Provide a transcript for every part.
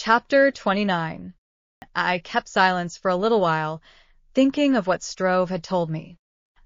Chapter 29. I kept silence for a little while, thinking of what Strove had told me.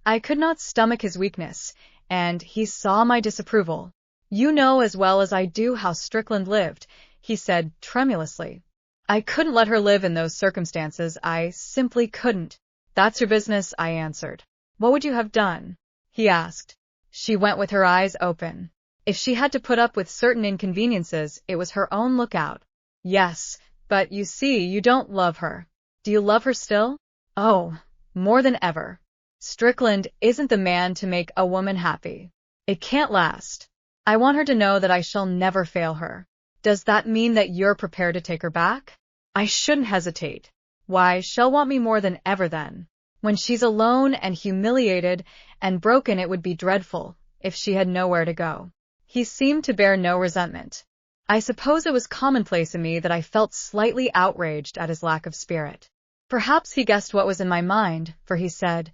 I could not stomach his weakness, and he saw my disapproval. "You know as well as I do how Strickland lived," he said tremulously. "I couldn't let her live in those circumstances. I simply couldn't." "That's your business," I answered. "What would you have done?" he asked. She went with her eyes open. If she had to put up with certain inconveniences, it was her own lookout. "Yes, but you see, you don't love her." "Do you love her still?" "Oh, more than ever. Strickland isn't the man to make a woman happy. It can't last. I want her to know that I shall never fail her." "Does that mean that you're prepared to take her back?" "I shouldn't hesitate." "Why, she'll want me more than ever then. When she's alone and humiliated and broken, it would be dreadful if she had nowhere to go." He seemed to bear no resentment. I suppose it was commonplace in me that I felt slightly outraged at his lack of spirit. Perhaps he guessed what was in my mind, for he said,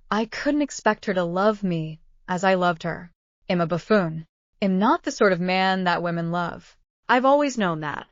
"I couldn't expect her to love me as I loved her. I'm a buffoon. I'm not the sort of man that women love. I've always known that.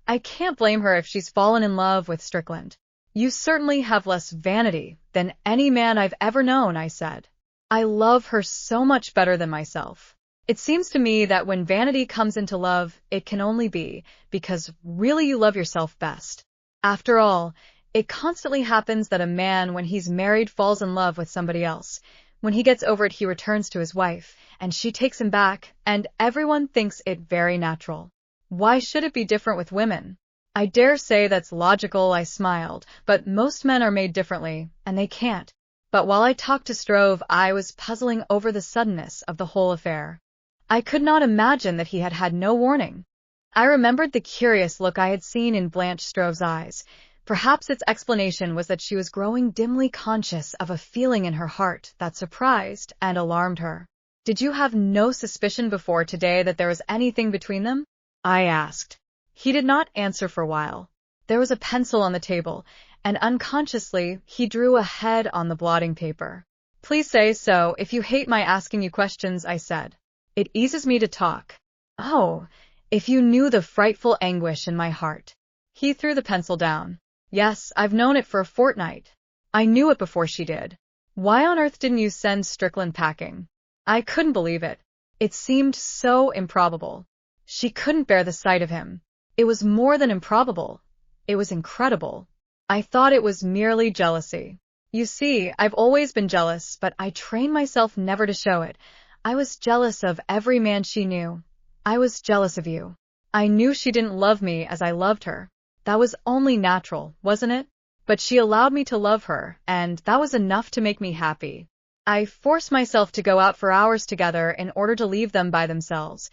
I can't blame her if she's fallen in love with Strickland." "You certainly have less vanity than any man I've ever known," I said. "I love her so much better than myself. It seems to me that when vanity comes into love, it can only be because really you love yourself best. After all, it constantly happens that a man, when he's married, falls in love with somebody else. When he gets over it, he returns to his wife, and she takes him back, and everyone thinks it very natural. Why should it be different with women?" "I dare say that's logical," I smiled, "but most men are made differently, and they can't." But while I talked to Strove, I was puzzling over the suddenness of the whole affair. I could not imagine that he had had no warning. I remembered the curious look I had seen in Blanche Strove's eyes. Perhaps its explanation was that she was growing dimly conscious of a feeling in her heart that surprised and alarmed her. "Did you have no suspicion before today that there was anything between them?" I asked. He did not answer for a while. There was a pencil on the table, and unconsciously he drew a head on the blotting paper. "Please say so if you hate my asking you questions," I said. "It eases me to talk." "Oh, if you knew the frightful anguish in my heart." He threw the pencil down. "Yes, I've known it for a fortnight. I knew it before she did. Why on earth didn't you send Strickland packing?" I couldn't believe it. It seemed so improbable. She couldn't bear the sight of him. It was more than improbable. It was incredible. I thought it was merely jealousy. "You see, I've always been jealous, but I trained myself never to show it. I was jealous of every man she knew. I was jealous of you. I knew she didn't love me as I loved her. That was only natural, wasn't it? But she allowed me to love her, and that was enough to make me happy. I forced myself to go out for hours together in order to leave them by themselves.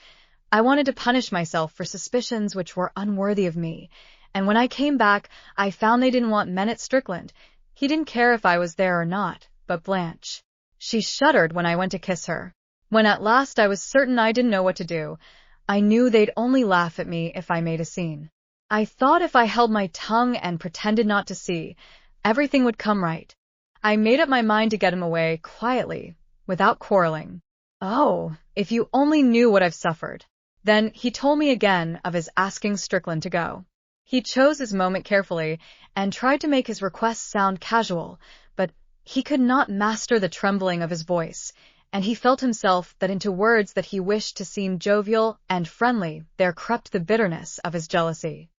I wanted to punish myself for suspicions which were unworthy of me, and when I came back, I found they didn't want men at Strickland. He didn't care if I was there or not, but Blanche. She shuddered when I went to kiss her. When at last I was certain I didn't know what to do, I knew they'd only laugh at me if I made a scene. I thought if I held my tongue and pretended not to see, everything would come right. I made up my mind to get him away quietly, without quarreling. Oh, if you only knew what I've suffered." Then he told me again of his asking Strickland to go. He chose his moment carefully and tried to make his request sound casual, but he could not master the trembling of his voice, and he felt himself that into words that he wished to seem jovial and friendly there crept the bitterness of his jealousy.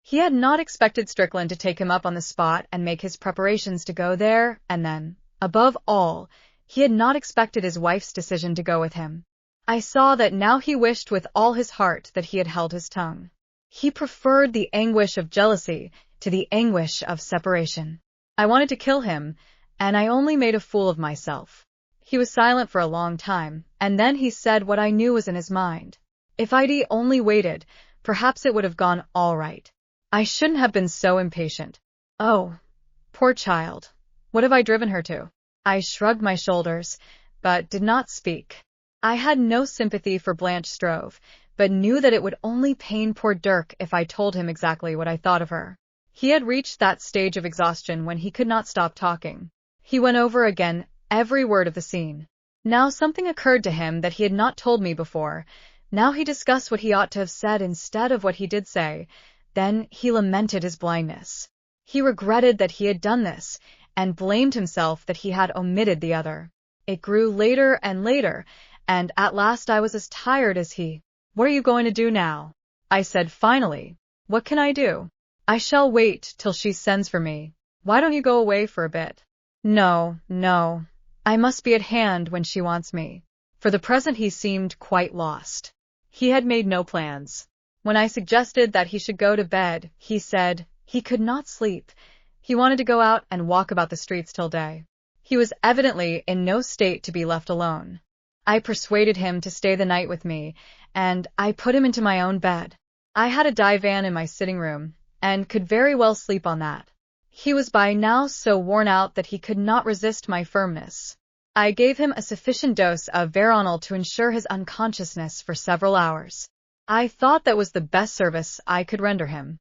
He had not expected Strickland to take him up on the spot and make his preparations to go there, and then, above all, he had not expected his wife's decision to go with him. I saw that now he wished with all his heart that he had held his tongue. He preferred the anguish of jealousy to the anguish of separation. I wanted to kill him, and I only made a fool of myself. He was silent for a long time, and then he said what I knew was in his mind. If I'd only waited, perhaps it would have gone all right. I shouldn't have been so impatient. Oh, poor child. What have I driven her to? I shrugged my shoulders, but did not speak. I had no sympathy for Blanche Strove, but knew that it would only pain poor Dirk if I told him exactly what I thought of her. He had reached that stage of exhaustion when he could not stop talking. He went over again every word of the scene. Now something occurred to him that he had not told me before. Now he discussed what he ought to have said instead of what he did say. Then he lamented his blindness. He regretted that he had done this, and blamed himself that he had omitted the other. It grew later and later, and at last I was as tired as he. "What are you going to do now?" I said finally. "What can I do? I shall wait till she sends for me. Why don't you go away for a bit?" No. I must be at hand when she wants me." For the present he seemed quite lost. He had made no plans. When I suggested that he should go to bed, he said he could not sleep. He wanted to go out and walk about the streets till day. He was evidently in no state to be left alone. I persuaded him to stay the night with me, and I put him into my own bed. I had a divan in my sitting room, and could very well sleep on that. He was by now so worn out that he could not resist my firmness. I gave him a sufficient dose of veronal to ensure his unconsciousness for several hours. I thought that was the best service I could render him.